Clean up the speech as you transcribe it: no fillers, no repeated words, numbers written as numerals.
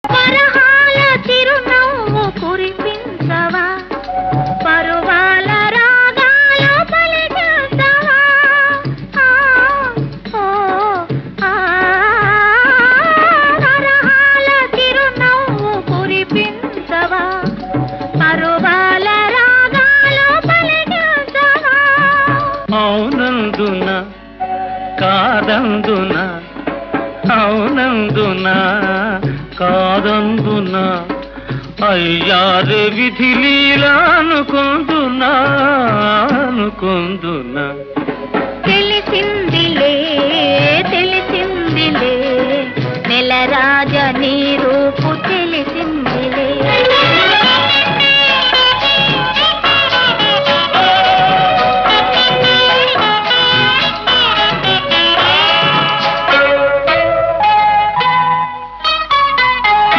పరహాల చిరునవ్వు కురిపించవా, పరువాల రాగాలు పలికించవా, పరహాల చిరునవ్వు కురిపించవా, పరువాల రాగాలు పలికించవా. అవునందున కాదందున, అవునందున కాదందున, అయ్యారే విధి లీలా అనుకుందునా, అనుకుందునా. తెలిసిందిలే తెలిసిందిలే నెలరాజ నీ రూపు